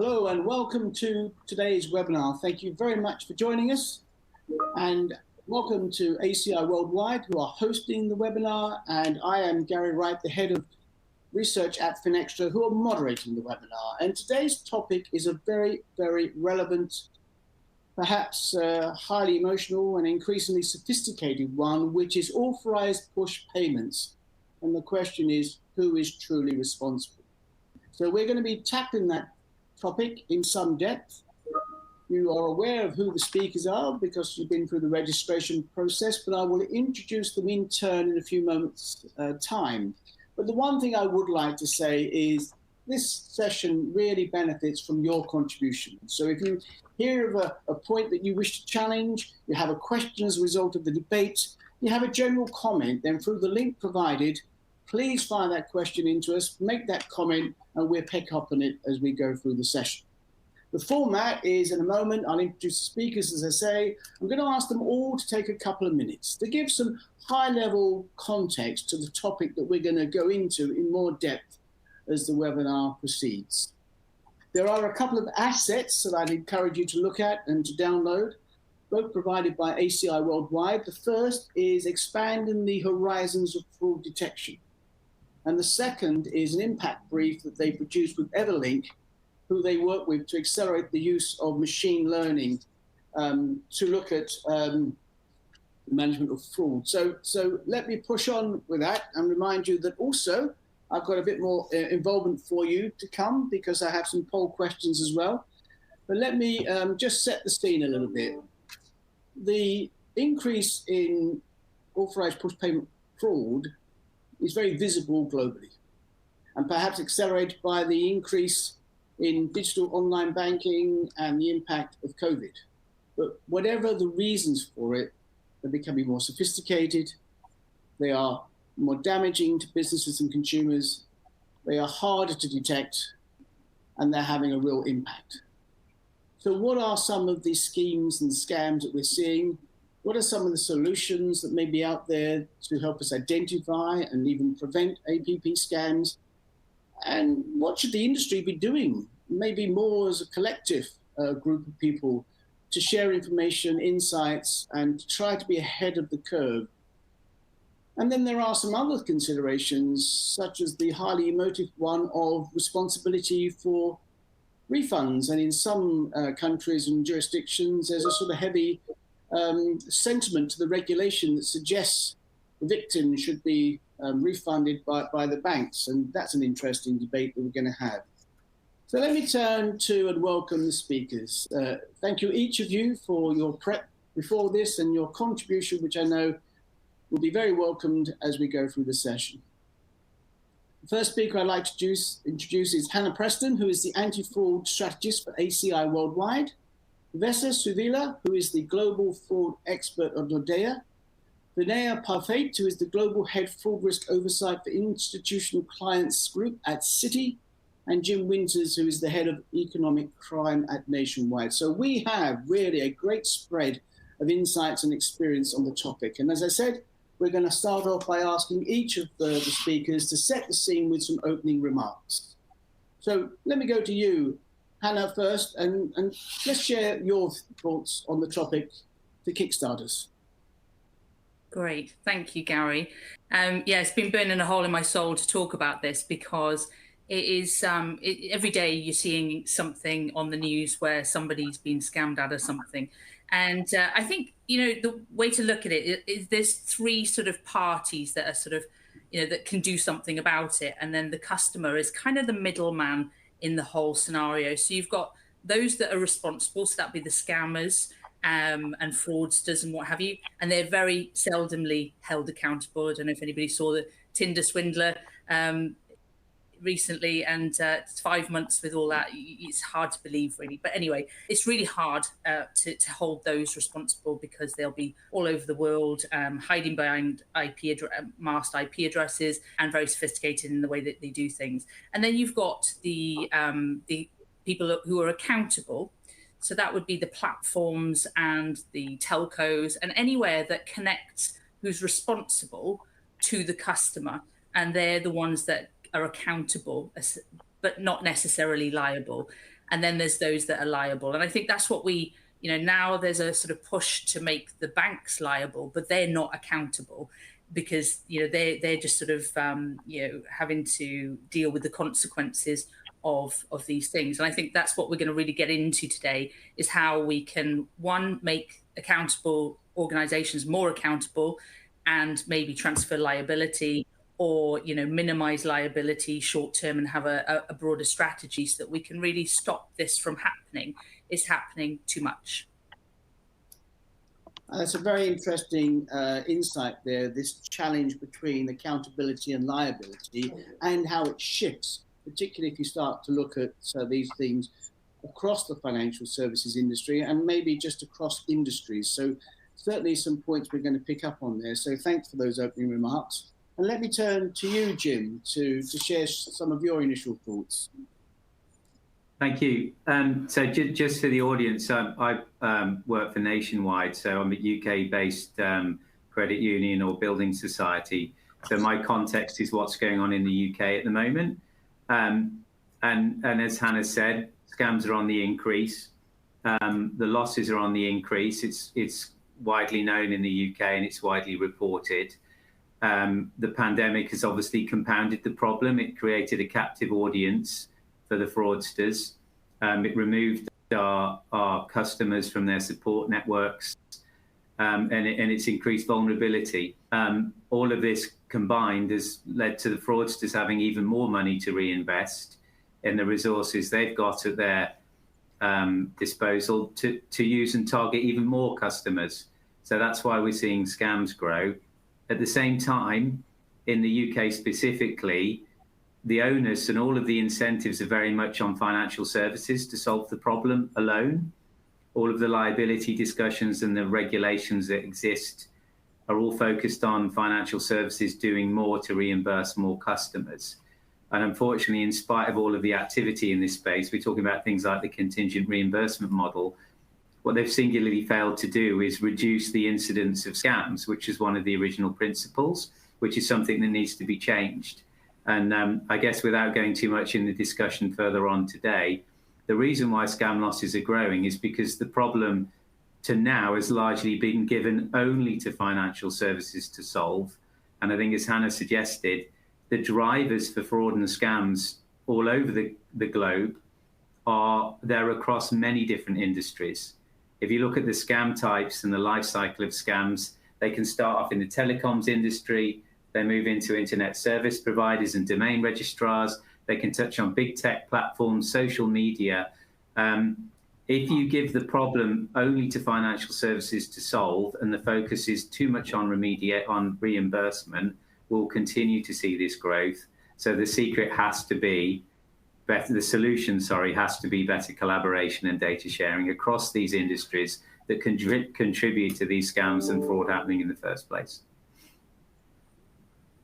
Hello and welcome to today's webinar. Thank you very much for joining us, and welcome to ACI Worldwide, who are hosting the webinar, and I am Gary Wright, the head of research at Finextra, who are moderating the webinar. And today's topic is a very, very relevant, perhaps highly emotional and increasingly sophisticated one, which is authorized push payments. And the question is, who is truly responsible? So we're going to be tackling that topic in some depth. You are aware of who the speakers are because you've been through the registration process, but I will introduce them in turn in a few moments' time. But the one thing I would like to say is this session really benefits from your contribution. So if you hear of a point that you wish to challenge, you have a question as a result of the debate, you have a general comment, then through the link provided, please fire that question into us, make that comment, and we'll pick up on it as we go through the session. The format is, in a moment, I'll introduce the speakers, as I say. I'm going to ask them all to take a couple of minutes to give some high-level context to the topic that we're going to go into in more depth as the webinar proceeds. There are a couple of assets that I'd encourage you to look at and to download, both provided by ACI Worldwide. The first is expanding the horizons of fraud detection. And the second is an impact brief that they produced with Everlink, who they work with to accelerate the use of machine learning to look at the management of fraud. So let me push on with that and remind you that also I've got a bit more involvement for you to come because I have some poll questions as well. But let me just set the scene a little bit. The increase in authorized push payment fraud is very visible globally, and perhaps accelerated by the increase in digital online banking and the impact of COVID. But whatever the reasons for it, they're becoming more sophisticated, they are more damaging to businesses and consumers, they are harder to detect, and they're having a real impact. So what are some of the schemes and scams that we're seeing? What are some of the solutions that may be out there to help us identify and even prevent APP scams? And what should the industry be doing, maybe more as a collective group of people, to share information, insights, and try to be ahead of the curve? And then there are some other considerations, such as the highly emotive one of responsibility for refunds. And in some countries and jurisdictions, there's a sort of heavy sentiment to the regulation that suggests the victim should be refunded by the banks. And that's an interesting debate that we're going to have. So let me turn to and welcome the speakers. Thank you, each of you, for your prep before this and your contribution, which I know will be very welcomed as we go through the session. The first speaker I'd like to introduce is Hannah Preston, who is the anti-fraud strategist for ACI Worldwide. Professor Suvila, who is the global fraud expert of Nordea. Vinaya Parvate, who is the global head fraud risk oversight for institutional clients group at Citi. And Jim Winters, who is the head of economic crime at Nationwide. So we have really a great spread of insights and experience on the topic. And as I said, we're going to start off by asking each of the speakers to set the scene with some opening remarks. So let me go to you, Hannah, first, and let's share your thoughts on the topic to kickstart us. Great. Thank you, Gary. Yeah, it's been burning a hole in my soul to talk about this because it is every day you're seeing something on the news where somebody's been scammed out of something. And I think, the way to look at it is there's three sort of parties that are sort of, that can do something about it. And then the customer is kind of the middleman in the whole scenario. So you've got those that are responsible. So that'd be the scammers and fraudsters and what have you. And they're very seldomly held accountable. I don't know if anybody saw the Tinder swindler recently, and 5 months with all that, it's hard to believe, really. But anyway, it's really hard to hold those responsible because they'll be all over the world, hiding behind masked IP addresses, and very sophisticated in the way that they do things. And then you've got the people who are accountable. So that would be the platforms and the telcos and anywhere that connects who's responsible to the customer. And they're the ones that are accountable but not necessarily liable. And then there's those that are liable. And I think that's what we, now there's a sort of push to make the banks liable, but they're not accountable because, they're just sort of, having to deal with the consequences of these things. And I think that's what we're going to really get into today, is how we can, one, make accountable organizations more accountable and maybe transfer liability, or minimize liability short term and have a broader strategy so that we can really stop this from happening. It's happening too much. That's a very interesting insight there, this challenge between accountability and liability and how it shifts, particularly if you start to look at these things across the financial services industry and maybe just across industries. So certainly some points we're going to pick up on there. So thanks for those opening remarks. And let me turn to you, Jim, to share some of your initial thoughts. Thank you. So just for the audience, I work for Nationwide, so I'm a UK-based credit union or building society. So my context is what's going on in the UK at the moment. And as Hannah said, scams are on the increase. The losses are on the increase. It's widely known in the UK and it's widely reported. The pandemic has obviously compounded the problem. It created a captive audience for the fraudsters. It removed our customers from their support networks, and it's increased vulnerability. All of this combined has led to the fraudsters having even more money to reinvest in the resources they've got at their disposal to use and target even more customers. So that's why we're seeing scams grow. At the same time, in the UK specifically, the onus and all of the incentives are very much on financial services to solve the problem alone. All of the liability discussions and the regulations that exist are all focused on financial services doing more to reimburse more customers. And unfortunately, in spite of all of the activity in this space, we're talking about things like the contingent reimbursement model. What they've singularly failed to do is reduce the incidence of scams, which is one of the original principles, which is something that needs to be changed. And I guess without going too much in the discussion further on today, the reason why scam losses are growing is because the problem to now has largely been given only to financial services to solve. And I think, as Hannah suggested, the drivers for fraud and scams all over the globe are there across many different industries. If you look at the scam types and the life cycle of scams, they can start off in the telecoms industry, they move into internet service providers and domain registrars, they can touch on big tech platforms, social media. If you give the problem only to financial services to solve and the focus is too much on reimbursement, we'll continue to see this growth. So the secret has to be the solution, has to be better collaboration and data sharing across these industries that contribute to these scams and fraud happening in the first place.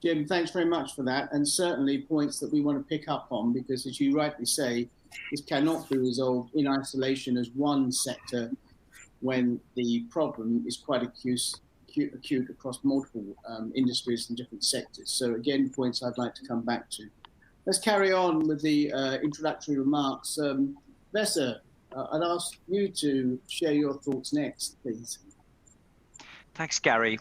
Jim, thanks very much for that. And certainly points that we want to pick up on, because as you rightly say, this cannot be resolved in isolation as one sector when the problem is quite acute across multiple industries and different sectors. So again, points I'd like to come back to. Let's carry on with the introductory remarks. Vesa, I'd ask you to share your thoughts next, please. Thanks, Gary,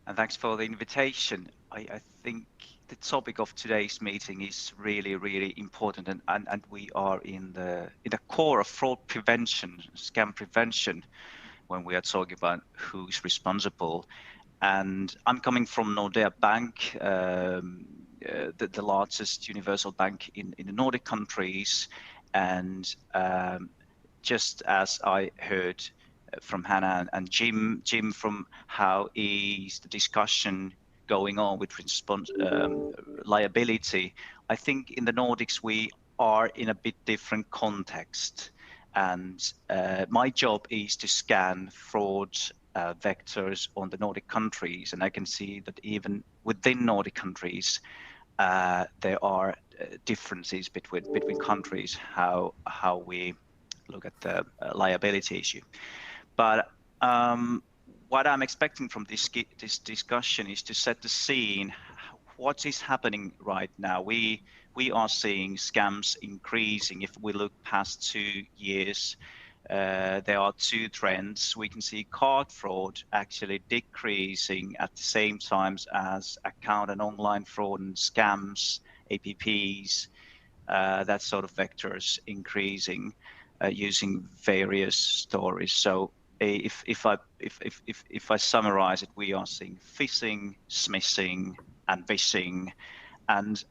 and thanks for the invitation. I think the topic of today's meeting is really, really important, and we are in the core of fraud prevention, scam prevention, when we are talking about who's responsible. And I'm coming from Nordea Bank, the largest universal bank in the Nordic countries. And just as I heard from Hannah and Jim, from how is the discussion going on with liability, I think in the Nordics we are in a bit different context. And my job is to scan fraud vectors on the Nordic countries, and I can see that even within Nordic countries there are differences between countries how we look at the liability issue. But what I'm expecting from this discussion is to set the scene. What is happening right now? We we are seeing scams increasing. If we look past 2 years, there are two trends. We can see card fraud actually decreasing at the same time as account and online fraud and scams, APPs, that sort of vectors increasing using various stories. So if I summarize it, we are seeing phishing, smishing, and vishing, and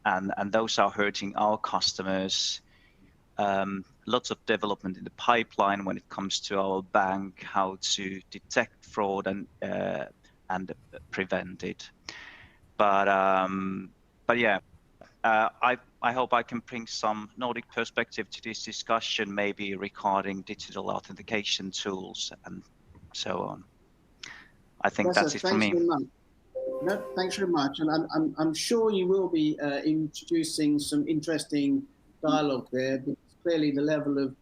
those are hurting our customers. Lots of development in the pipeline when it comes to our bank, how to detect fraud and prevent it. But yeah, I hope I can bring some Nordic perspective to this discussion, maybe regarding digital authentication tools and so on. I think that's it for me. No, thanks very much. And I'm sure you will be introducing some interesting dialogue there, because clearly the level of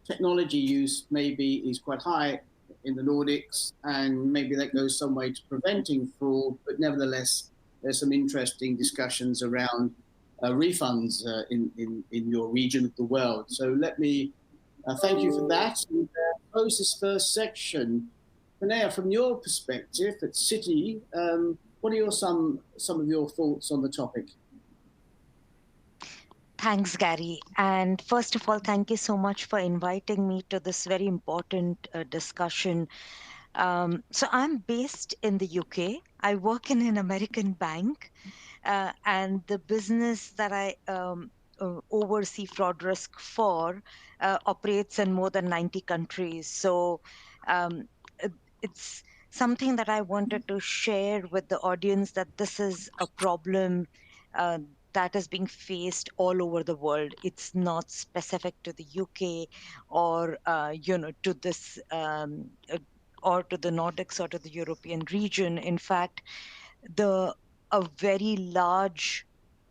technology use maybe is quite high in the Nordics, and maybe that goes some way to preventing fraud, but nevertheless, there's some interesting discussions around refunds in your region of the world. So let me thank you for that. And close this first section. Vinaya, from your perspective at Citi, what are some of your thoughts on the topic? Thanks, Gary. And first of all, thank you so much for inviting me to this very important discussion. So I'm based in the UK. I work in an American bank, and the business that I oversee fraud risk for operates in more than 90 countries. So it's something that I wanted to share with the audience, that this is a problem that is being faced all over the world. It's not specific to the UK or to this or to the Nordics or to the European region. In fact, a very large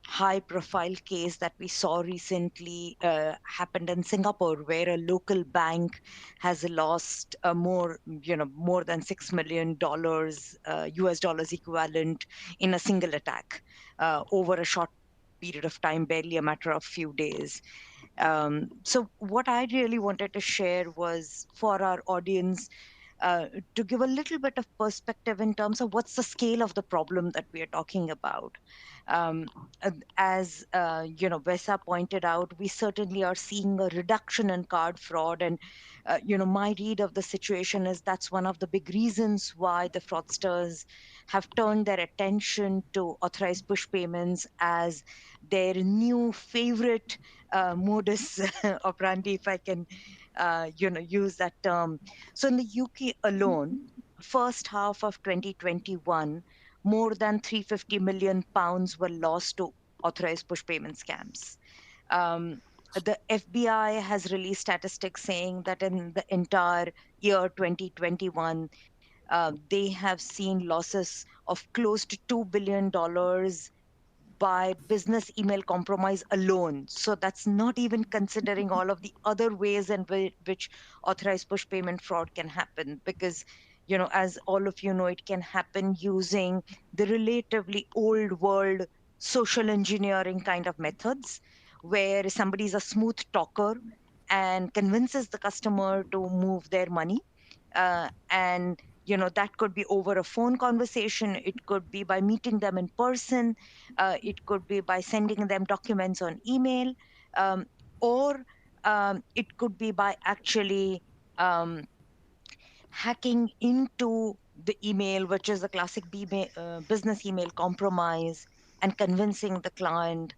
high-profile case that we saw recently happened in Singapore, where a local bank has lost more than $6 million US dollars equivalent in a single attack over a short period of time, barely a matter of few days. So what I really wanted to share was for our audience to give a little bit of perspective in terms of what's the scale of the problem that we are talking about. As Vesa pointed out, we certainly are seeing a reduction in card fraud, and my read of the situation is that's one of the big reasons why the fraudsters have turned their attention to authorized push payments as their new favorite modus operandi, if I can use that term. So in the UK alone, first half of 2021, more than £350 million were lost to authorized push payment scams. The FBI has released statistics saying that in the entire year 2021, they have seen losses of close to $2 billion by business email compromise alone. So that's not even considering all of the other ways in which authorized push payment fraud can happen, because as all of you know, it can happen using the relatively old world social engineering kind of methods, where somebody's a smooth talker and convinces the customer to move their money, and that could be over a phone conversation, it could be by meeting them in person, it could be by sending them documents on email, or it could be by actually hacking into the email, which is a classic business email compromise, and convincing the client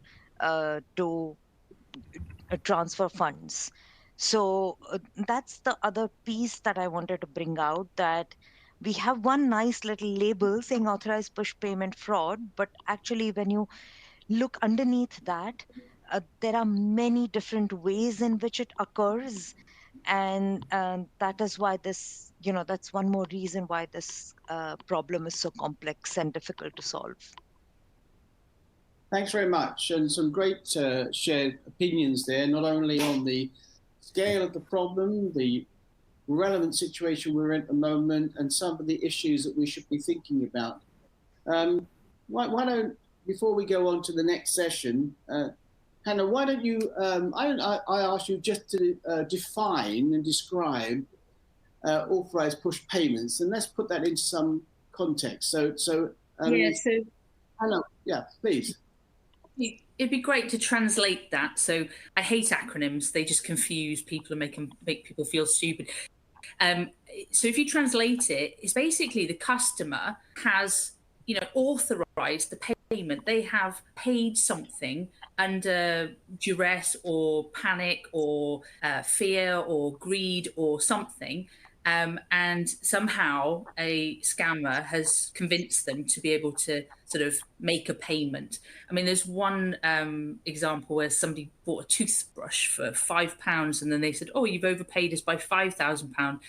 to transfer funds. So that's the other piece that I wanted to bring out, that we have one nice little label saying authorized push payment fraud, but actually when you look underneath that, there are many different ways in which it occurs. And that is why this, that's one more reason why this problem is so complex and difficult to solve. Thanks very much, and some great shared opinions there, not only on the scale of the problem, the relevant situation we're in at the moment, and some of the issues that we should be thinking about. Why don't, before we go on to the next session, Hannah, why don't you, I asked you just to define and describe authorized push payments, and let's put that into some context. So Hannah, yeah, please. It'd be great to translate that. So I hate acronyms; they just confuse people and make people feel stupid. So if you translate it, it's basically the customer has, authorized the payment. They have paid something under duress or panic or fear or greed or something. And somehow a scammer has convinced them to be able to sort of make a payment. I mean, there's one example where somebody bought a toothbrush for £5, and then they said, "Oh, you've overpaid us by £5,000.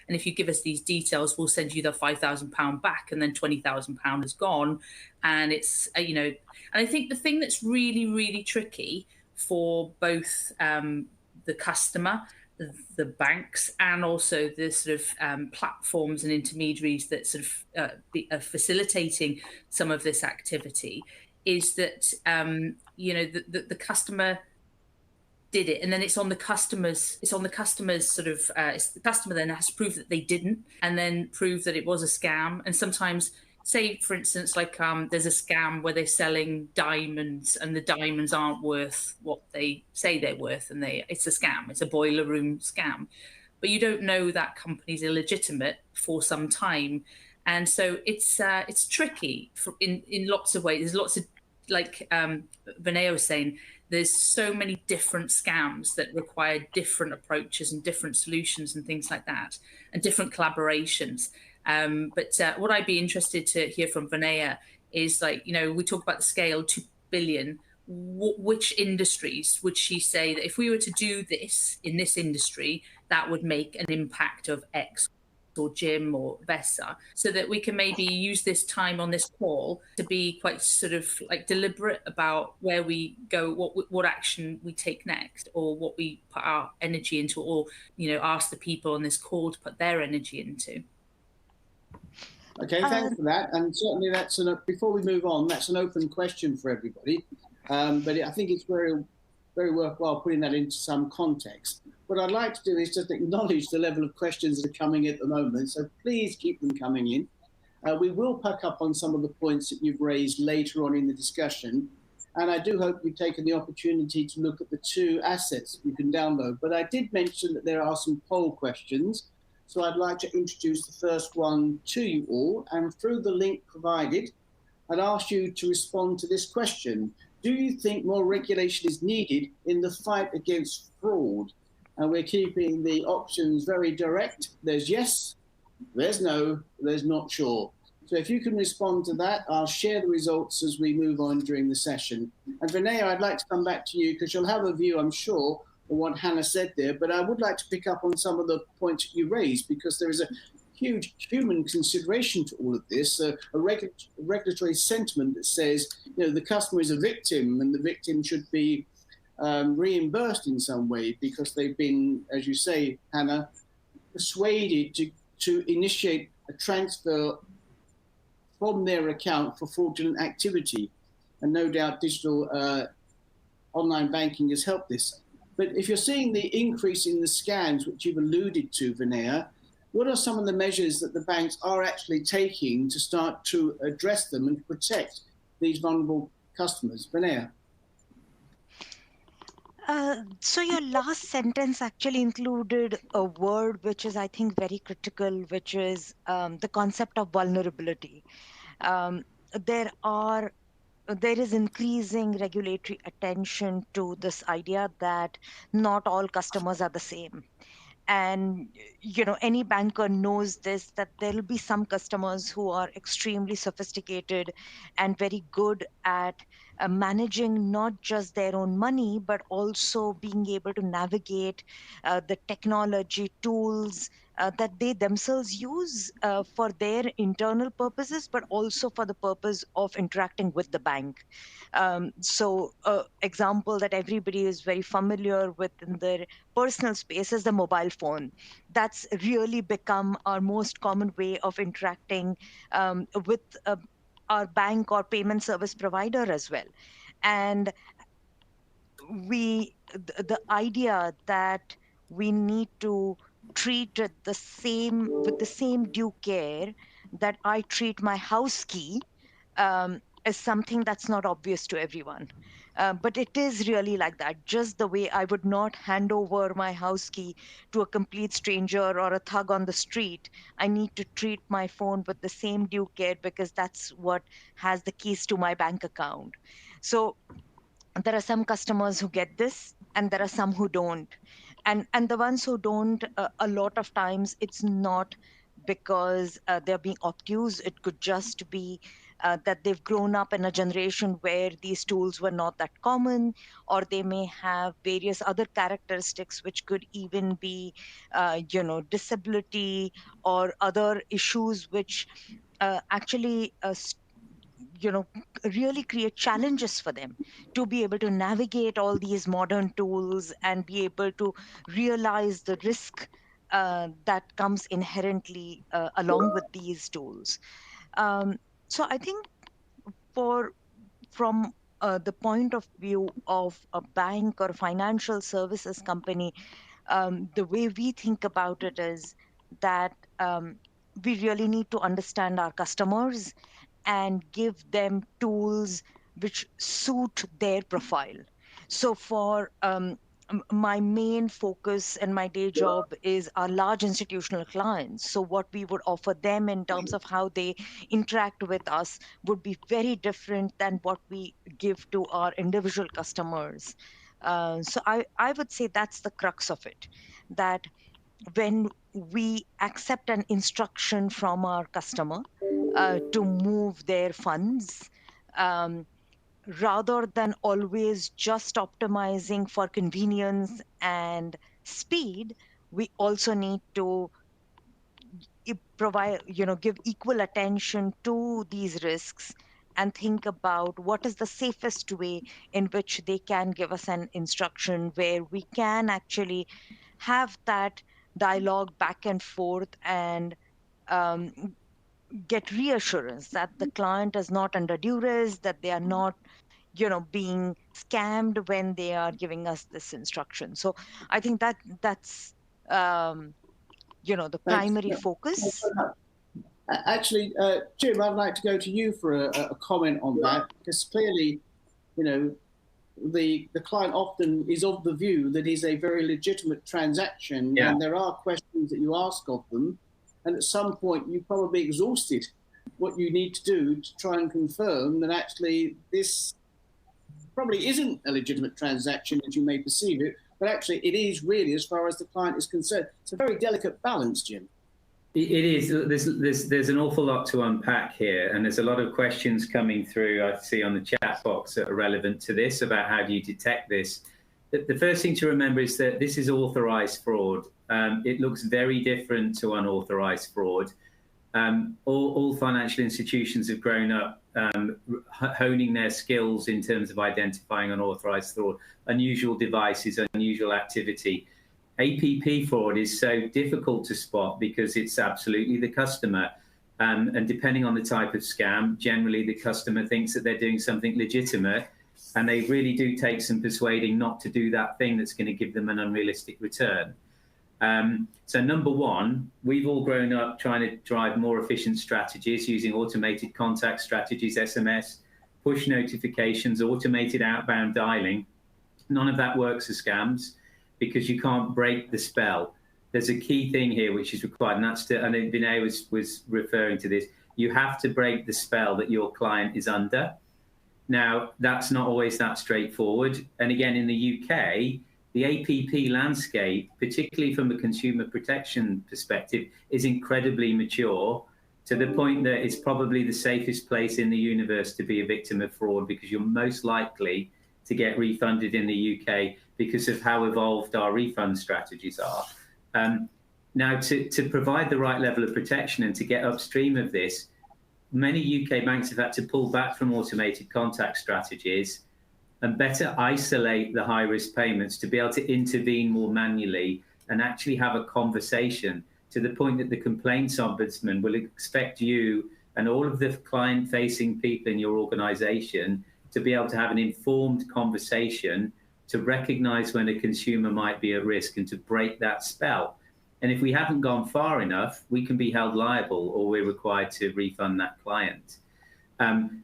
And if you give us these details, we'll send you the £5,000 back." And then £20,000 is gone. And it's, and I think the thing that's really, really tricky for both the customer, the banks, and also the sort of platforms and intermediaries that sort of are facilitating some of this activity is that, the customer did it, and then it's on the customer's sort of it's the customer then has to prove that they didn't, and then prove that it was a scam. And sometimes, say for instance, like there's a scam where they're selling diamonds and the diamonds aren't worth what they say they're worth, and it's a scam, it's a boiler room scam, but you don't know that company's illegitimate for some time. And so it's tricky in lots of ways. There's lots of, like Vinaya was saying, there's so many different scams that require different approaches and different solutions and things like that, and different collaborations. But what I'd be interested to hear from Vinaya is, like, we talk about the scale, 2 billion. Which industries would she say that if we were to do this in this industry, that would make an impact of X, or Jim or Vesa, so that we can maybe use this time on this call to be quite sort of like deliberate about where we go, what action we take next, or what we put our energy into, or ask the people on this call to put their energy into. Okay, thanks for that. And certainly before we move on, that's an open question for everybody. But I think it's very, very worthwhile putting that into some context. What I'd like to do is just acknowledge the level of questions that are coming at the moment, so please keep them coming in. We will pick up on some of the points that you've raised later on in the discussion, and I do hope you've taken the opportunity to look at the 2 assets you can download. But I did mention that there are some poll questions, so I'd like to introduce the first one to you all, and through the link provided, I'd ask you to respond to this question. Do you think more regulation is needed in the fight against fraud? And we're keeping the options very direct. There's yes, there's no, there's not sure. So if you can respond to that, I'll share the results as we move on during the session. And Vinaya, I'd like to come back to you because you'll have a view, I'm sure, of what Hannah said there. But I would like to pick up on some of the points you raised, because there is a huge human consideration to all of this, a regulatory sentiment that says, the customer is a victim and the victim should be reimbursed in some way because they've been, as you say, Hannah, persuaded to initiate a transfer from their account for fraudulent activity. And no doubt digital online banking has helped this. But if you're seeing the increase in the scams, which you've alluded to, Vinaya, what are some of the measures that the banks are actually taking to start to address them and protect these vulnerable customers? Vinaya. So your last sentence actually included a word which is, I think, very critical, which is the concept of vulnerability. There is increasing regulatory attention to this idea that not all customers are the same. And any banker knows this, that there will be some customers who are extremely sophisticated and very good at managing not just their own money, but also being able to navigate the technology tools that they themselves use for their internal purposes, but also for the purpose of interacting with the bank. So example that everybody is very familiar with in their personal space is the mobile phone. That's really become our most common way of interacting with our bank or payment service provider as well. And the idea that we need to treat it with the same due care that I treat my house key is something that's not obvious to everyone. But it is really like that, just the way I would not hand over my house key to a complete stranger or a thug on the street. I need to treat my phone with the same due care because that's what has the keys to my bank account. So there are some customers who get this and there are some who don't, and the ones who don't, a lot of times it's not because they're being obtuse. It could just be that they've grown up in a generation where these tools were not that common, or they may have various other characteristics which could even be disability or other issues which actually really create challenges for them to be able to navigate all these modern tools and be able to realize the risk that comes inherently along with these tools. So I think for from the point of view of a bank or financial services company, the way we think about it is that we really need to understand our customers and give them tools which suit their profile. So for my main focus in my day job is our large institutional clients. So what we would offer them in terms of how they interact with us would be very different than what we give to our individual customers. So I would say that's the crux of it, that when we accept an instruction from our customer to move their funds, um, rather than always just optimizing for convenience and speed, we also need to provide, give equal attention to these risks and think about what is the safest way in which they can give us an instruction where we can actually have that dialogue back and forth and um, get reassurance that the client is not under duress, that they are not being scammed when they are giving us this instruction. So I think that's the Thanks. primary Thanks focus. very much. Actually, Jim, I'd like to go to you for a comment on that, because clearly, the client often is of the view that is a very legitimate transaction, and there are questions that you ask of them, and at some point you probably exhausted what you need to do to try and confirm that actually this probably isn't a legitimate transaction as you may perceive it, but actually it is really, as far as the client is concerned. It's a very delicate balance, Jim. It is. There's an awful lot to unpack here, and there's a lot of questions coming through, I see on the chat box, that are relevant to this, about how do you detect this. The first thing to remember is that this is authorized fraud. It looks very different to unauthorized fraud. All financial institutions have grown up honing their skills in terms of identifying unauthorized fraud, unusual devices, unusual activity. APP fraud is so difficult to spot because it's absolutely the customer. And depending on the type of scam, generally the customer thinks that they're doing something legitimate, and they really do take some persuading not to do that thing that's going to give them an unrealistic return. So number one, we've all grown up trying to drive more efficient strategies using automated contact strategies, SMS, push notifications, automated outbound dialing. None of that works for scams, because you can't break the spell. There's a key thing here which is required, and that's I think Vinaya was referring to this. You have to break the spell that your client is under. Now, that's not always that straightforward. And again, in the UK, the APP landscape, particularly from a consumer protection perspective, is incredibly mature, to the point that it's probably the safest place in the universe to be a victim of fraud, because you're most likely to get refunded in the UK because of how evolved our refund strategies are. Now, to provide the right level of protection and to get upstream of this, many UK banks have had to pull back from automated contact strategies and better isolate the high-risk payments to be able to intervene more manually and actually have a conversation, to the point that the complaints ombudsman will expect you and all of the client-facing people in your organization to be able to have an informed conversation to recognize when a consumer might be at risk and to break that spell. And if we haven't gone far enough, we can be held liable or we're required to refund that client.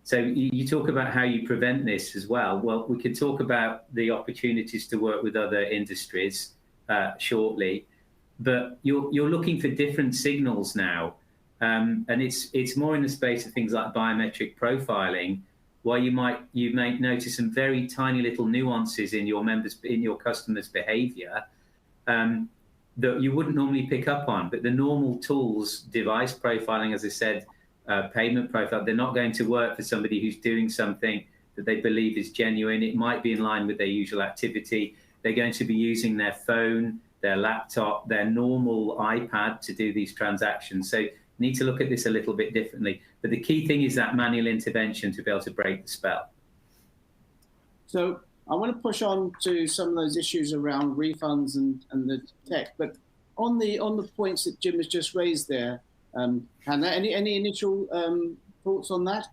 So you talk about how you prevent this as well. Well, we could talk about the opportunities to work with other industries shortly, but you're looking for different signals now. And it's more in the space of things like biometric profiling, where you might notice some very tiny little nuances in your customers' behavior that you wouldn't normally pick up on. But the normal tools, device profiling, as I said, payment profile, they're not going to work for somebody who's doing something that they believe is genuine. It might be in line with their usual activity. They're going to be using their phone, their laptop, their normal iPad to do these transactions. So you need to look at this a little bit differently. But the key thing is that manual intervention to be able to break the spell. So I want to push on to some of those issues around refunds and the tech. But on the points that Jim has just raised there, Hannah, any initial thoughts on that?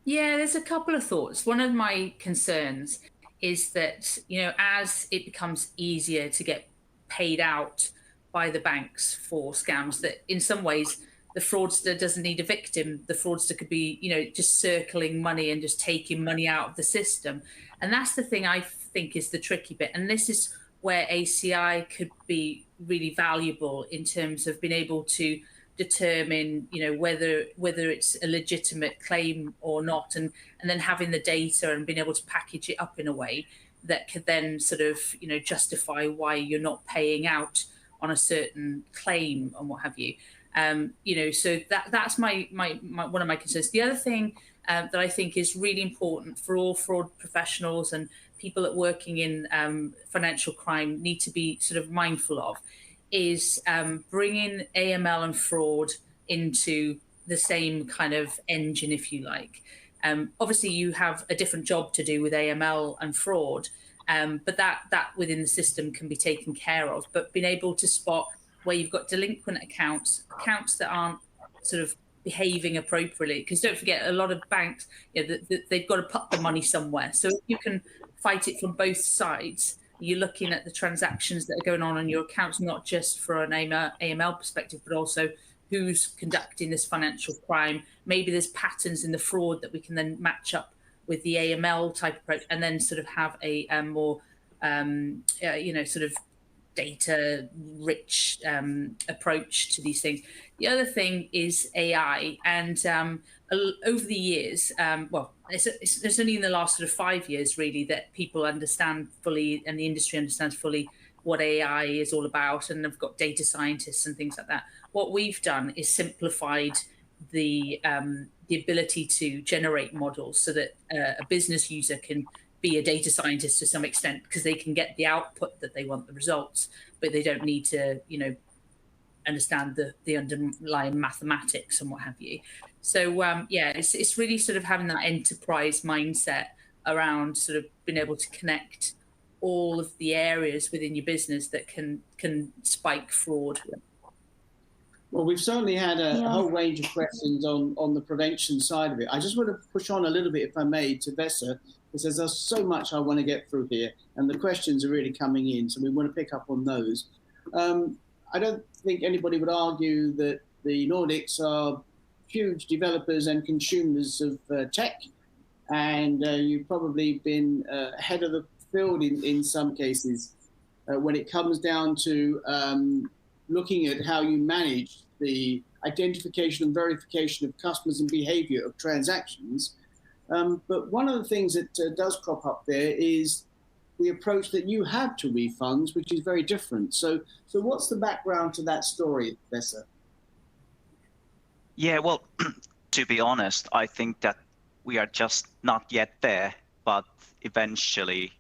Yeah, there's a couple of thoughts. One of my concerns is that, as it becomes easier to get paid out by the banks for scams, that in some ways the fraudster doesn't need a victim. The fraudster could be, just circling money and just taking money out of the system. And that's the thing I think is the tricky bit. And this is where ACI could be really valuable in terms of being able to determine, whether it's a legitimate claim or not, and then having the data and being able to package it up in a way that could then sort of, justify why you're not paying out on a certain claim and what have you. So that's my one of my concerns. The other thing that I think is really important for all fraud professionals and people that working in financial crime need to be sort of mindful of is bringing AML and fraud into the same kind of engine, if you like. Obviously, you have a different job to do with AML and fraud, but that within the system can be taken care of. But being able to spot where you've got delinquent accounts that aren't sort of behaving appropriately, because don't forget, a lot of banks, they've got to put the money somewhere. So if you can fight it from both sides, you're looking at the transactions that are going on your accounts, not just for an AML perspective, but also who's conducting this financial crime. Maybe there's patterns in the fraud that we can then match up with the AML type approach, and then sort of have a more, sort of data-rich approach to these things. The other thing is AI, and over the years, it's only in the last sort of 5 years really that people understand fully, and the industry understands fully what AI is all about, and they've got data scientists and things like that. What we've done is simplified the ability to generate models so that a business user can be a data scientist to some extent, because they can get the output that they want, the results, but they don't need to, understand the underlying mathematics and what have you. So it's really sort of having that enterprise mindset around sort of being able to connect all of the areas within your business that can spike fraud. Well, we've certainly had a whole range of questions on the prevention side of it. I just want to push on a little bit, if I may, to Vesa, because there's so much I want to get through here, and the questions are really coming in, so we want to pick up on those. I don't think anybody would argue that the Nordics are huge developers and consumers of tech, and you've probably been ahead of the field in some cases when it comes down to looking at how you manage the identification and verification of customers and behavior of transactions. But one of the things that does crop up there is the approach that you have to refunds, which is very different. So what's the background to that story, Vesa? Yeah, well, to be honest, I think that we are just not yet there, but eventually,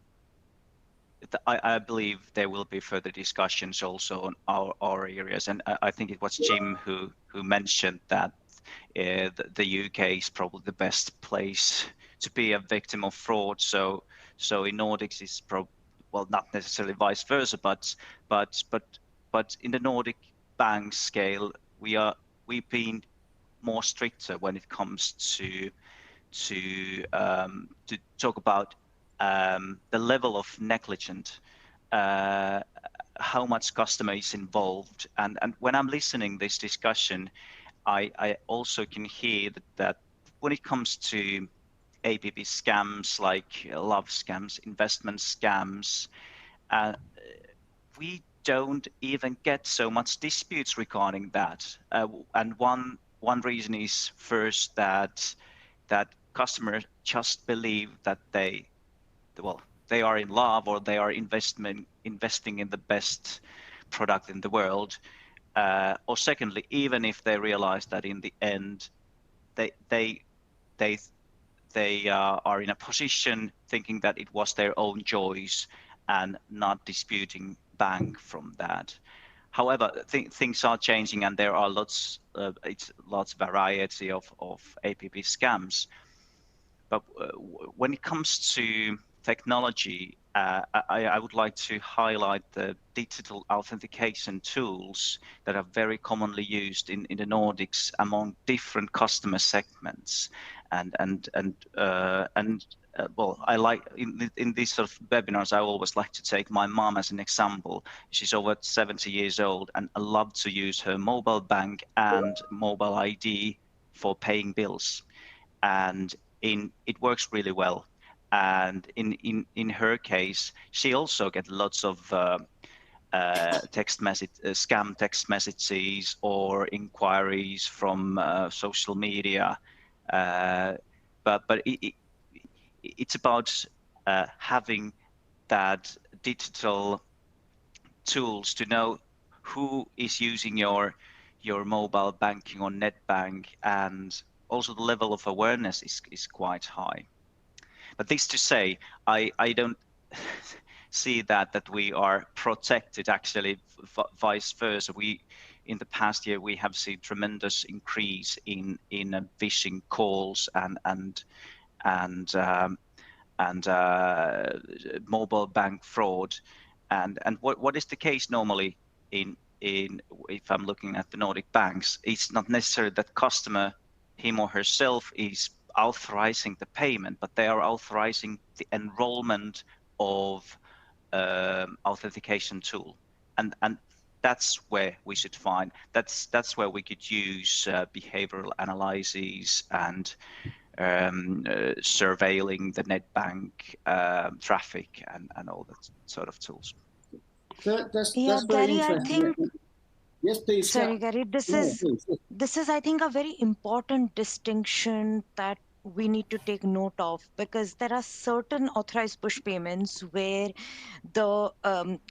I believe there will be further discussions also on our areas. And I think it was Jim who mentioned that the UK is probably the best place to be a victim of fraud. So in Nordics is not necessarily vice versa, but in the Nordic bank scale, we've been more stricter when it comes to talk about the level of negligent, how much customer is involved. And when I'm listening this discussion, I also can hear that when it comes to APP scams like love scams, investment scams, we don't even get so much disputes regarding that. And one reason is first that customers just believe that they are in love, or they are investing in the best product in the world. Or secondly, even if they realize that in the end they are in a position thinking that it was their own choice and not disputing bank from that. However, things are changing, and there are lots variety of APP scams. But when it comes to technology, I would like to highlight the digital authentication tools that are very commonly used in the Nordics among different customer segments. Well, I like in these sort of webinars, I always like to take my mom as an example. She's over 70 years old and I love to use her mobile bank and mobile ID for paying bills. And it works really well. And in her case, she also gets lots of scam text messages or inquiries from social media. But it's about having that digital tools to know who is using your mobile banking or net bank, and also the level of awareness is quite high. But this to say, I don't see that we are protected. Actually, vice versa. In the past year we have seen tremendous increase in phishing calls and mobile bank fraud. And what is the case normally in if I'm looking at the Nordic banks? It's not necessarily that customer, him or herself, is authorizing the payment, but they are authorizing the enrollment of authentication tool, and that's where we should find that's where we could use behavioral analyses and surveilling the net bank traffic and all that sort of tools. That's Gary, very interesting. I think. Yes, please. Sorry, Gary. This is, I think, a very important distinction that we need to take note of, because there are certain authorized push payments where the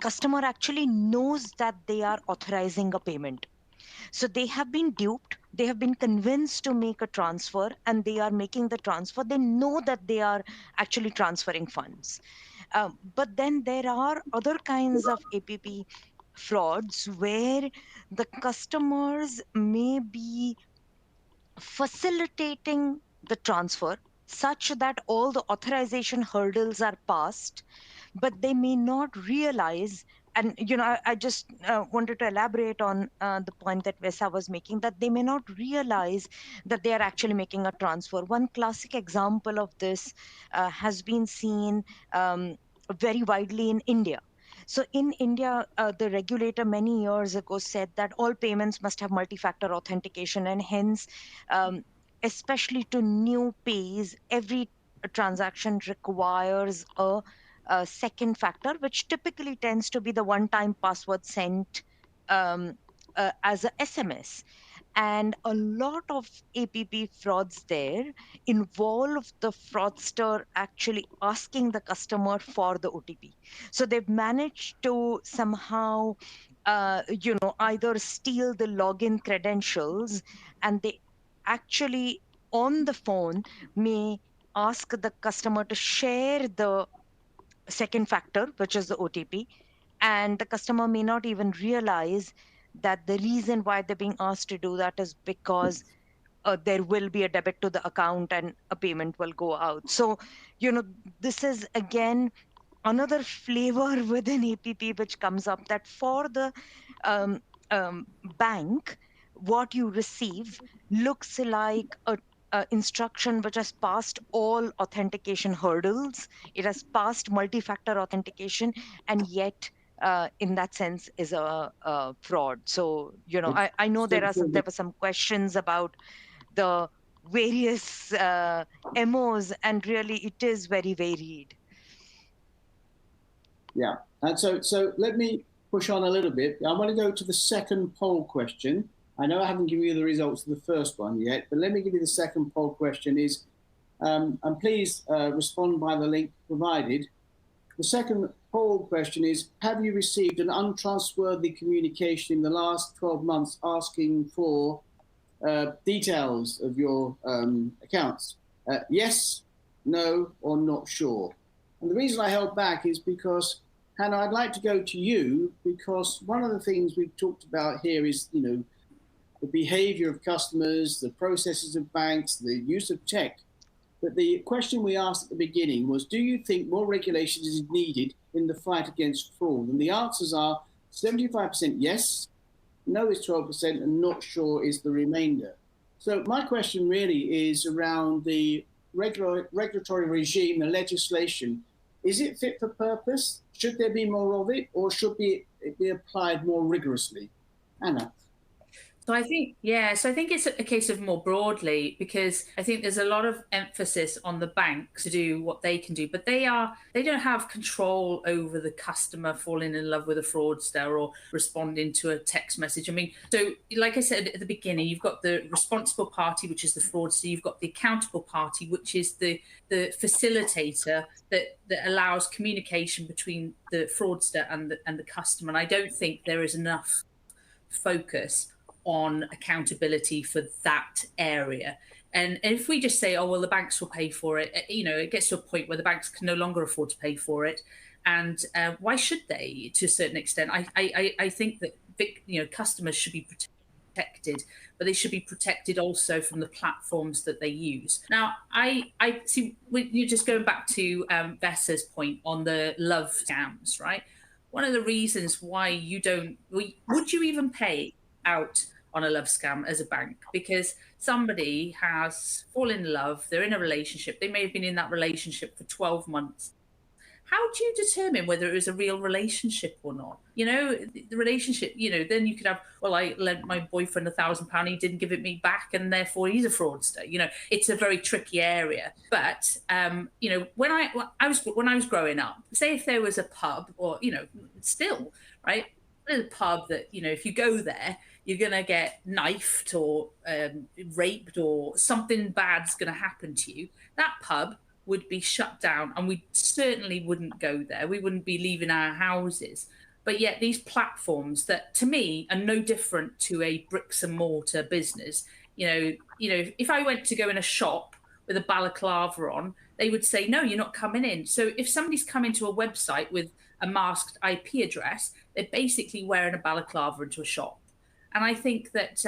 customer actually knows that they are authorizing a payment. So they have been duped, they have been convinced to make a transfer, and they are making the transfer. They know that they are actually transferring funds. But then there are other kinds of APP frauds where the customers may be facilitating the transfer such that all the authorization hurdles are passed, but they may not realize. And I just wanted to elaborate on the point that Vesa was making, that they may not realize that they are actually making a transfer. One classic example of this has been seen very widely in India. So in India, the regulator many years ago said that all payments must have multi-factor authentication, and hence, especially to new pays, every transaction requires a second factor, which typically tends to be the one-time password sent as a SMS. And a lot of APP frauds there involve the fraudster actually asking the customer for the OTP. So they've managed to somehow, either steal the login credentials, and they actually on the phone may ask the customer to share the second factor, which is the OTP, and the customer may not even realize that the reason why they're being asked to do that is because there will be a debit to the account and a payment will go out. So, this is again another flavor within APP which comes up, that for the bank, what you receive looks like a instruction which has passed all authentication hurdles. It has passed multi-factor authentication, and yet in that sense is a fraud. So, I know there were some questions about the various MOs, and really it is very varied. Yeah, and so let me push on a little bit. I want to go to the second poll question. I know I haven't given you the results of the first one yet, but let me give you the second poll question is, and please respond by the link provided. The second poll question is, have you received an untrustworthy communication in the last 12 months asking for details of your accounts? Yes, no, or not sure. And the reason I held back is because, Hannah, I'd like to go to you, because one of the things we've talked about here is, the behavior of customers, the processes of banks, the use of tech. But the question we asked at the beginning was, do you think more regulation is needed in the fight against fraud? And the answers are 75% yes, no is 12%, and not sure is the remainder. So my question really is around the regulatory regime, the legislation. Is it fit for purpose? Should there be more of it, or should it be applied more rigorously? Anna. So I think it's a case of more broadly, because I think there's a lot of emphasis on the banks to do what they can do, but they don't have control over the customer falling in love with a fraudster or responding to a text message. I mean, so like I said at the beginning, you've got the responsible party, which is the fraudster. You've got the accountable party, which is the facilitator that allows communication between the fraudster and the customer. And I don't think there is enough focus on accountability for that area. And if we just say, oh, well, the banks will pay for it, it gets to a point where the banks can no longer afford to pay for it. And why should they, to a certain extent? I think that customers should be protected, but they should be protected also from the platforms that they use. Now, I see, you're just going back to Vessa's point on the love scams, right? One of the reasons why would you even pay out on a love scam as a bank? Because somebody has fallen in love, they're in a relationship, they may have been in that relationship for 12 months. How do you determine whether it was a real relationship or not? The relationship, then you could have, well, I lent my boyfriend £1,000, he didn't give it me back, and therefore he's a fraudster. It's a very tricky area. But, when I was growing up, say if there was a pub or, still, right? There's a pub that, if you go there, you're going to get knifed or raped, or something bad's going to happen to you. That pub would be shut down, and we certainly wouldn't go there. We wouldn't be leaving our houses. But yet these platforms that, to me, are no different to a bricks and mortar business. If I went to go in a shop with a balaclava on, they would say, no, you're not coming in. So if somebody's coming to a website with a masked IP address, they're basically wearing a balaclava into a shop. And I think that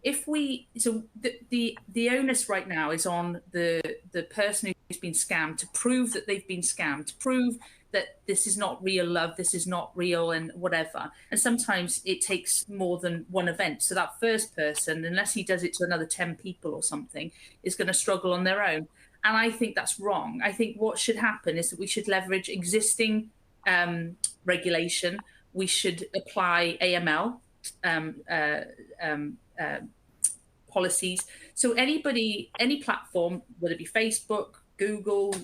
the onus right now is on the person who's been scammed to prove that they've been scammed, to prove that this is not real love, this is not real, and whatever. And sometimes it takes more than one event. So that first person, unless he does it to another 10 people or something, is going to struggle on their own. And I think that's wrong. I think what should happen is that we should leverage existing regulation. We should apply AML policies. So any platform, whether it be Facebook, Google,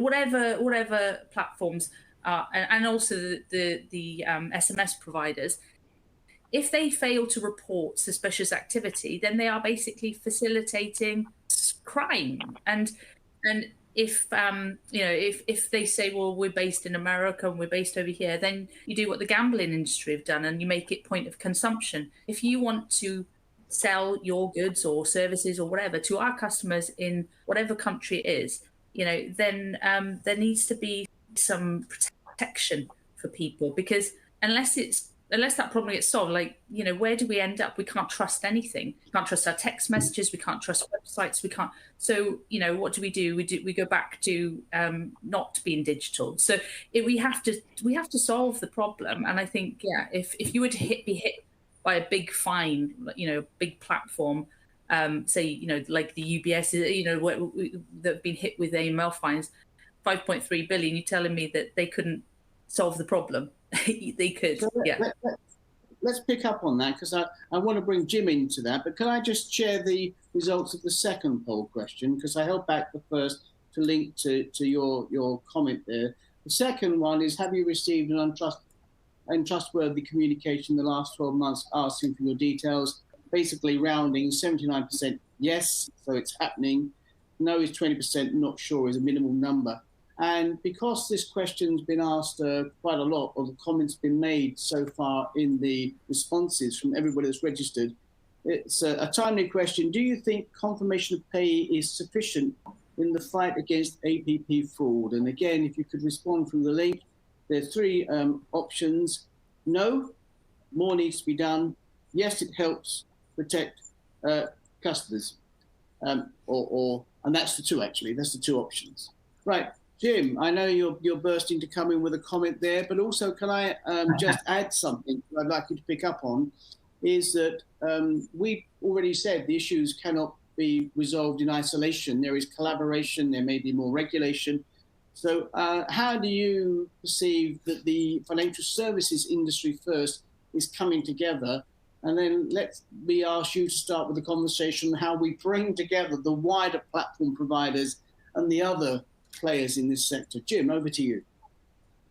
whatever platforms, and also the SMS providers, if they fail to report suspicious activity, then they are basically facilitating crime. And if they say, well, we're based in America and we're based over here, then you do what the gambling industry have done, and you make it point of consumption. If you want to sell your goods or services or whatever to our customers in whatever country it is, then there needs to be some protection for people, because unless that problem gets solved, where do we end up? We can't trust anything. We can't trust our text messages. We can't trust websites. We can't. So, what do? We go back to not being digital. So we have to solve the problem. And I think, if you were to be hit by a big fine, big platform, say, like the UBS, that have been hit with AML fines, 5.3 billion. You're telling me that they couldn't solve the problem? They could, So yeah. Let's pick up on that, because I want to bring Jim into that. But can I just share the results of the second poll question, because I held back the first to link to your comment there. The second one is, have you received an untrustworthy communication in the last 12 months asking for your details? Basically rounding 79% yes, so it's happening. No is 20%, not sure is a minimal number. And because this question's been asked quite a lot, or the comments been made so far in the responses from everybody that's registered, it's a timely question. Do you think confirmation of pay is sufficient in the fight against APP fraud? And again, if you could respond through the link, there are three options. No, more needs to be done. Yes, it helps protect customers. And that's the two, actually. That's the two options. Right. Jim, I know you're bursting to come in with a comment there, but also can I just add something I'd like you to pick up on, is that we already said the issues cannot be resolved in isolation. There is collaboration, there may be more regulation. So how do you perceive that the financial services industry first is coming together? And then let me ask you to start with the conversation how we bring together the wider platform providers and the other players in this sector. Jim, over to you.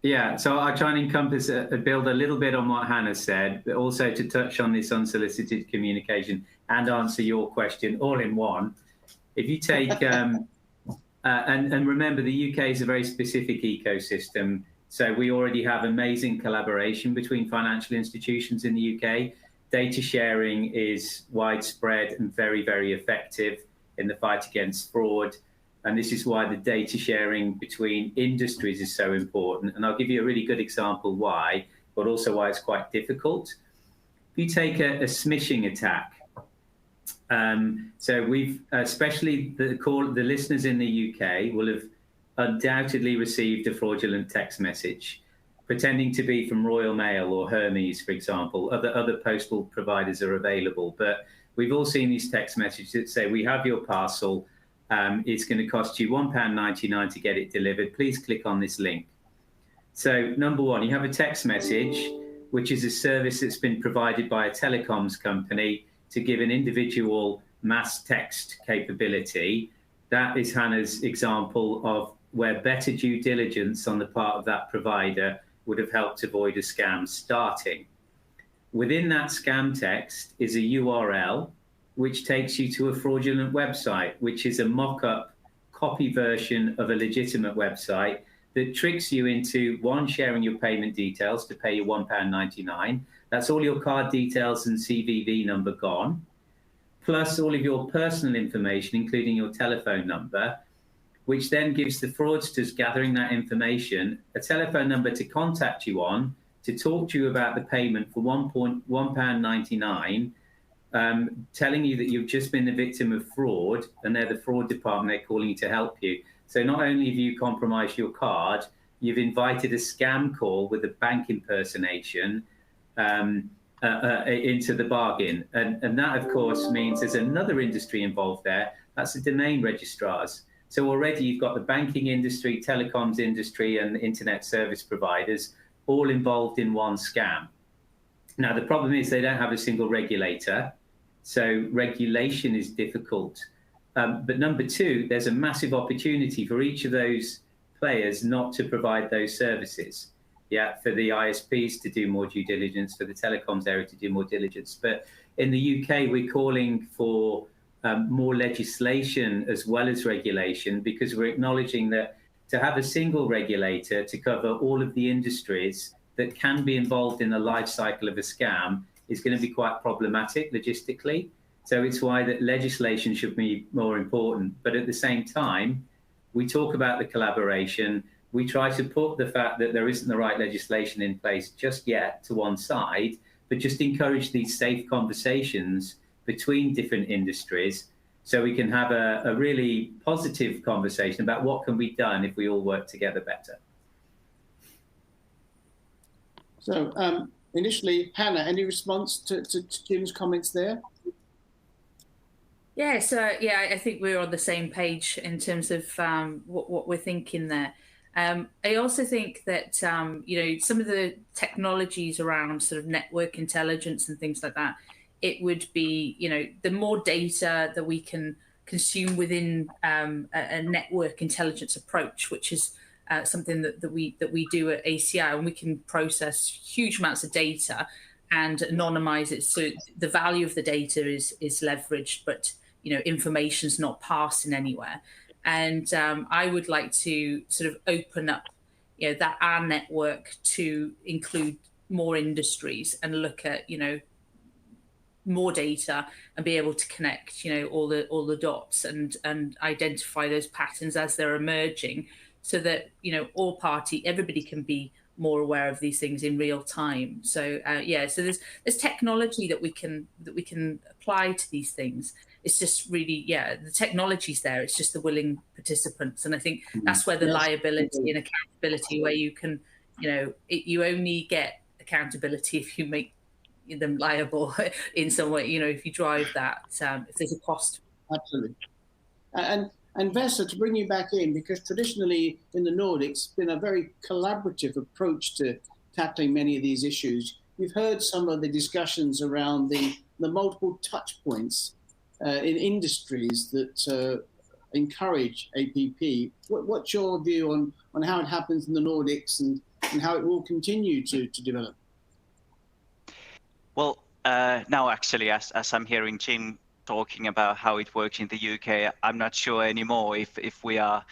Yeah, so I'll try and encompass, build a little bit on what Hannah said, but also to touch on this unsolicited communication and answer your question all in one. If you take, and remember, the UK is a very specific ecosystem. So we already have amazing collaboration between financial institutions in the UK. Data sharing is widespread and very, very effective in the fight against fraud. And this is why the data sharing between industries is so important. And I'll give you a really good example why, but also why it's quite difficult. If you take a smishing attack, so we've, especially the listeners in the UK will have undoubtedly received a fraudulent text message pretending to be from Royal Mail or Hermes, for example. Other postal providers are available, but we've all seen these text messages that say, we have your parcel. It's going to cost you £1.99 to get it delivered. Please click on this link. So number one, you have a text message, which is a service that's been provided by a telecoms company to give an individual mass text capability. That is Hannah's example of where better due diligence on the part of that provider would have helped avoid a scam starting. Within that scam text is a URL, which takes you to a fraudulent website, which is a mock-up copy version of a legitimate website that tricks you into, one, sharing your payment details to pay your £1.99. That's all your card details and CVV number gone, plus all of your personal information, including your telephone number, which then gives the fraudsters gathering that information a telephone number to contact you on to talk to you about the payment for £1.99, telling you that you've just been the victim of fraud, and they're the fraud department, they're calling you to help you. So not only have you compromised your card, you've invited a scam call with a bank impersonation into the bargain. And that, of course, means there's another industry involved there. That's the domain registrars. So already you've got the banking industry, telecoms industry, and internet service providers all involved in one scam. Now, the problem is they don't have a single regulator. So regulation is difficult. But number two, there's a massive opportunity for each of those players not to provide those services. Yeah, for the ISPs to do more due diligence, for the telecoms area to do more diligence. But in the UK, we're calling for more legislation as well as regulation, because we're acknowledging that to have a single regulator to cover all of the industries that can be involved in the life cycle of a scam is going to be quite problematic logistically. So it's why that legislation should be more important. But at the same time, we talk about the collaboration. We try to put the fact that there isn't the right legislation in place just yet to one side, but just encourage these safe conversations between different industries so we can have a really positive conversation about what can be done if we all work together better. So initially, Hannah, any response to Jim's comments there? Yeah, so yeah, I think we're on the same page in terms of what we're thinking there. I also think that some of the technologies around sort of network intelligence and things like that, it would be the more data that we can consume within a network intelligence approach, which is something that we do at ACI, and we can process huge amounts of data and anonymize it, so the value of the data is leveraged, but information's not passing anywhere. And I would like to sort of open up that our network to include more industries and look at more data and be able to connect all the dots and identify those patterns as they're emerging, so that everybody can be more aware of these things in real time. So so there's technology that we can apply to these things. It's just really, the technology's there. It's just the willing participants, and I think that's where the liability and accountability, where you can, you only get accountability if you make them liable in some way. If you drive that, if there's a cost. Absolutely. And Vesa, to bring you back in, because traditionally in the Nordics, it's been a very collaborative approach to tackling many of these issues. You've heard some of the discussions around the multiple touch points in industries that encourage APP. What's your view on how it happens in the Nordics and how it will continue to develop? Well, now actually, as I'm hearing Jim talking about how it works in the UK, I'm not sure anymore if we are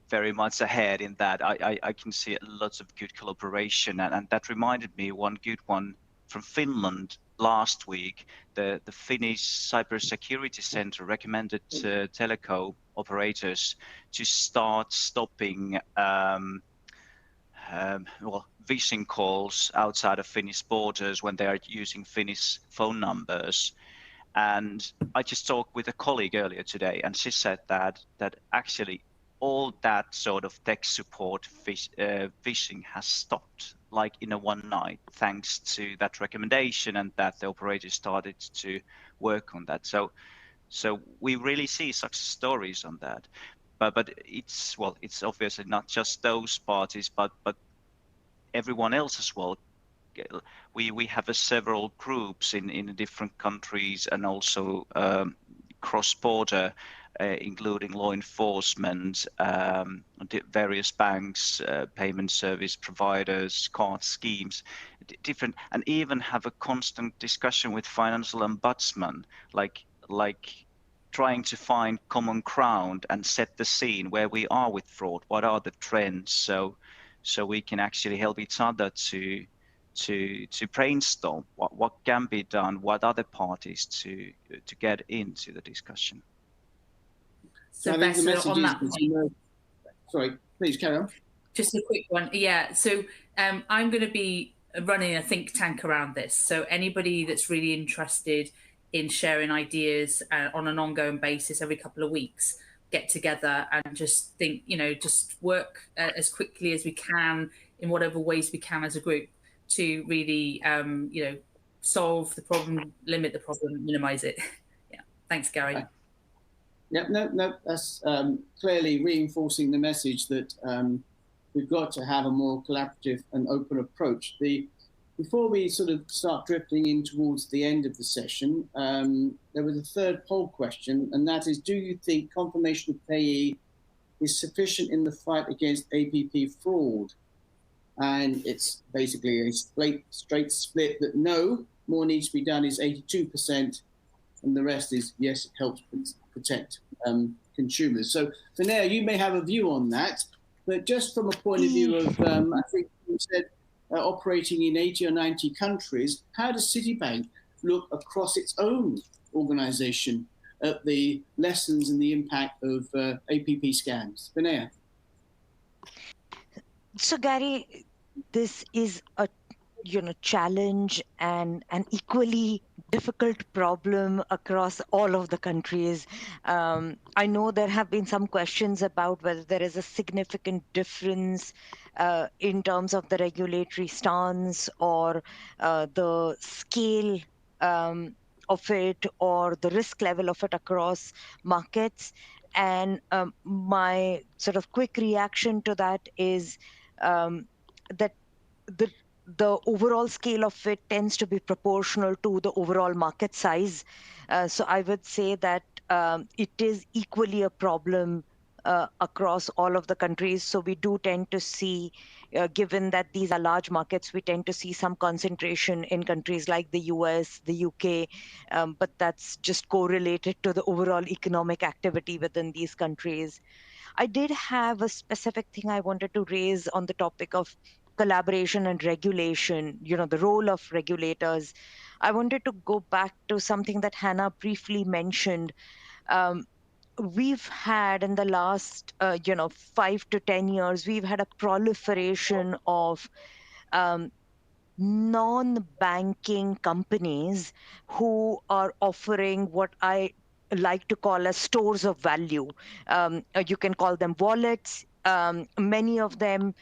very much ahead in that. I can see lots of good collaboration, and that reminded me one good one from Finland last week. The Finnish Cybersecurity Center recommended telco operators to start stopping phishing calls outside of Finnish borders when they are using Finnish phone numbers. And I just talked with a colleague earlier today, and she said that actually all that sort of tech support phishing has stopped like in a one night, thanks to that recommendation, and that the operators started to work on that. So we really see such stories on that. But it's obviously not just those parties, but everyone else as well. We have several groups in different countries, and also cross-border, including law enforcement, various banks, payment service providers, card schemes, different, and even have a constant discussion with financial ombudsman, like trying to find common ground and set the scene where we are with fraud, what are the trends, so we can actually help each other to brainstorm what can be done, what other parties to get into the discussion. So on that point, sorry, please carry on. Just a quick one. Yeah, so I'm going to be running a think tank around this. So anybody that's really interested in sharing ideas on an ongoing basis every couple of weeks, get together and just think, just work as quickly as we can in whatever ways we can as a group to really, solve the problem, limit the problem, minimize it. Yeah. Thanks, Gary. Right. Yeah, no, that's clearly reinforcing the message that we've got to have a more collaborative and open approach. Before we sort of start drifting in towards the end of the session, there was a third poll question, and that is, do you think confirmation of payee is sufficient in the fight against APP fraud? And it's basically a straight split that no, more needs to be done is 82%, and the rest is yes, it helps protect consumers. So Vinaya, you may have a view on that, but just from a point of view of, I think you said, operating in 80 or 90 countries, how does Citi Bank look across its own organization at the lessons and the impact of APP scams? Vinaya. So Gary, this is a challenge and an equally difficult problem across all of the countries. I know there have been some questions about whether there is a significant difference in terms of the regulatory stance or the scale of it or the risk level of it across markets. And my sort of quick reaction to that is that the overall scale of it tends to be proportional to the overall market size. So I would say that it is equally a problem across all of the countries. So we do tend to see, given that these are large markets, we tend to see some concentration in countries like the US, the UK, but that's just correlated to the overall economic activity within these countries. I did have a specific thing I wanted to raise on the topic of collaboration and regulation, the role of regulators. I wanted to go back to something that Hannah briefly mentioned. Um, we've had in the last 5 to 10 years, we've had a proliferation of um, non-banking companies who are offering what I like to call as stores of value. You can call them wallets. Many of them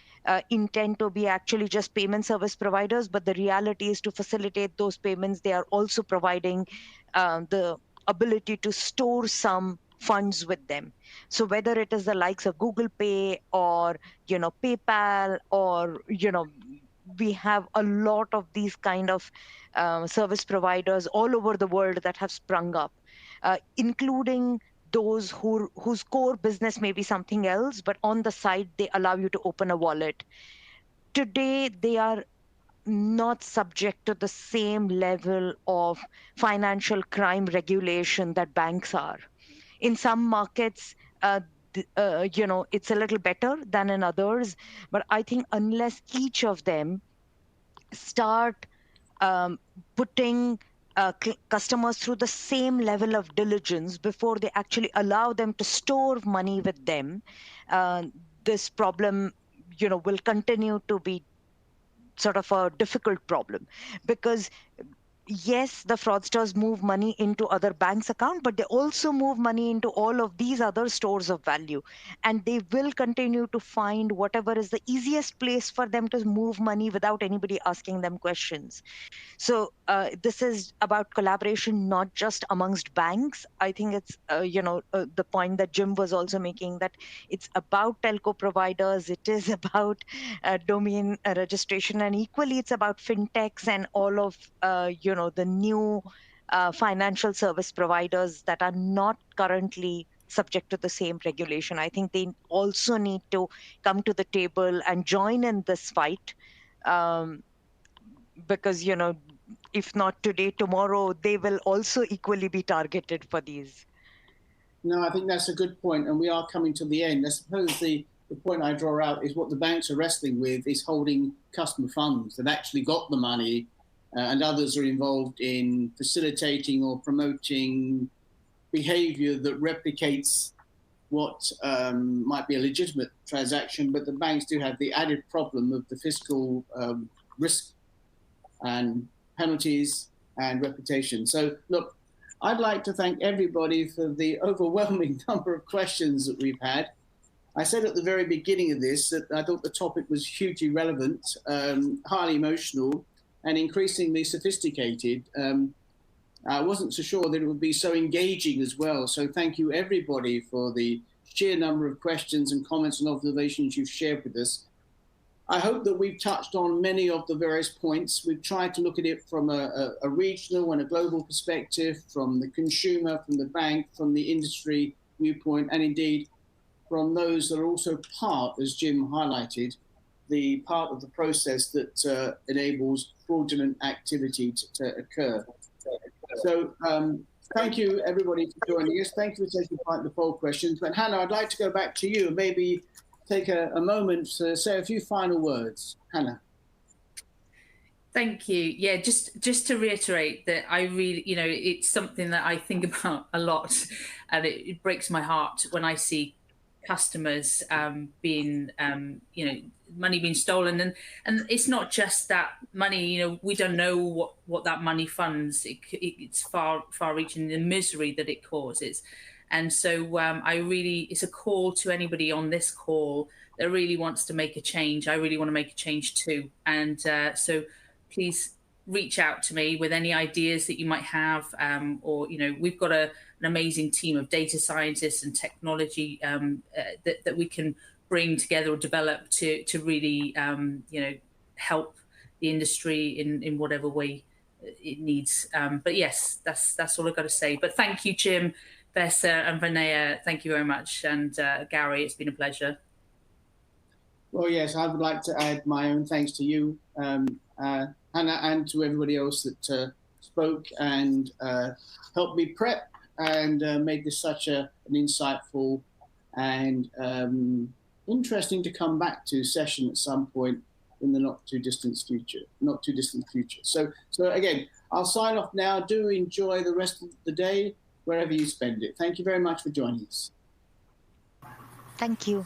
intend to be actually just payment service providers, but the reality is to facilitate those payments, they are also providing the ability to store some funds with them. So whether it is the likes of Google Pay or PayPal, or we have a lot of these kind of service providers all over the world that have sprung up, including those whose core business may be something else, but on the side they allow you to open a wallet. Today they are not subject to the same level of financial crime regulation that banks are. In some markets, it's a little better than in others, but I think unless each of them start um, putting customers through the same level of diligence before they actually allow them to store money with them, uh, this problem, will continue to be sort of a difficult problem. Because yes, the fraudsters move money into other banks' account, but they also move money into all of these other stores of value. And they will continue to find whatever is the easiest place for them to move money without anybody asking them questions. So this is about collaboration, not just amongst banks. I think it's, the point that Jim was also making, that it's about telco providers, it is about domain registration, and equally it's about fintechs and all of, the new financial service providers that are not currently subject to the same regulation. I think they also need to come to the table and join in this fight. Um, because if not today, tomorrow they will also equally be targeted for these. No, I think that's a good point, and we are coming to the end. I suppose the point I draw out is what the banks are wrestling with is holding customer funds. They've actually got the money, and others are involved in facilitating or promoting behavior that replicates what might be a legitimate transaction, but the banks do have the added problem of the fiscal risk and penalties and reputation. So look, I'd like to thank everybody for the overwhelming number of questions that we've had. I said at the very beginning of this that I thought the topic was hugely relevant, highly emotional, and increasingly sophisticated. I wasn't so sure that it would be so engaging as well. So thank you everybody for the sheer number of questions and comments and observations you've shared with us. I hope that we've touched on many of the various points. We've tried to look at it from a regional and a global perspective, from the consumer, from the bank, from the industry viewpoint, and indeed from those that are also part, as Jim highlighted, the part of the process that enables fraudulent activity to occur. So thank you, everybody, for joining us. Thank you for taking part in the poll questions. But Hannah, I'd like to go back to you and maybe take a moment to say a few final words. Hannah. Thank you. Yeah, just to reiterate that I really, it's something that I think about a lot, and it breaks my heart when I see customers being, money being stolen, and it's not just that money. We don't know what that money funds. It's far-reaching, the misery that it causes. And so it's a call to anybody on this call that really wants to make a change. I really want to make a change too. And so please reach out to me with any ideas that you might have, or we've got an amazing team of data scientists and technology that we can bring together or develop to really help the industry in whatever way it needs. But yes, that's all I've got to say. But thank you, Jim, Bessa, and Vinaya. Thank you very much, and Gary, it's been a pleasure. Well, yes, I would like to add my own thanks to you, Hannah, and to everybody else that spoke and helped me prep and made this such an insightful and interesting to come back to session at some point in the not too distant future. So again, I'll sign off now. Do enjoy the rest of the day wherever you spend it. Thank you very much for joining us. Thank you.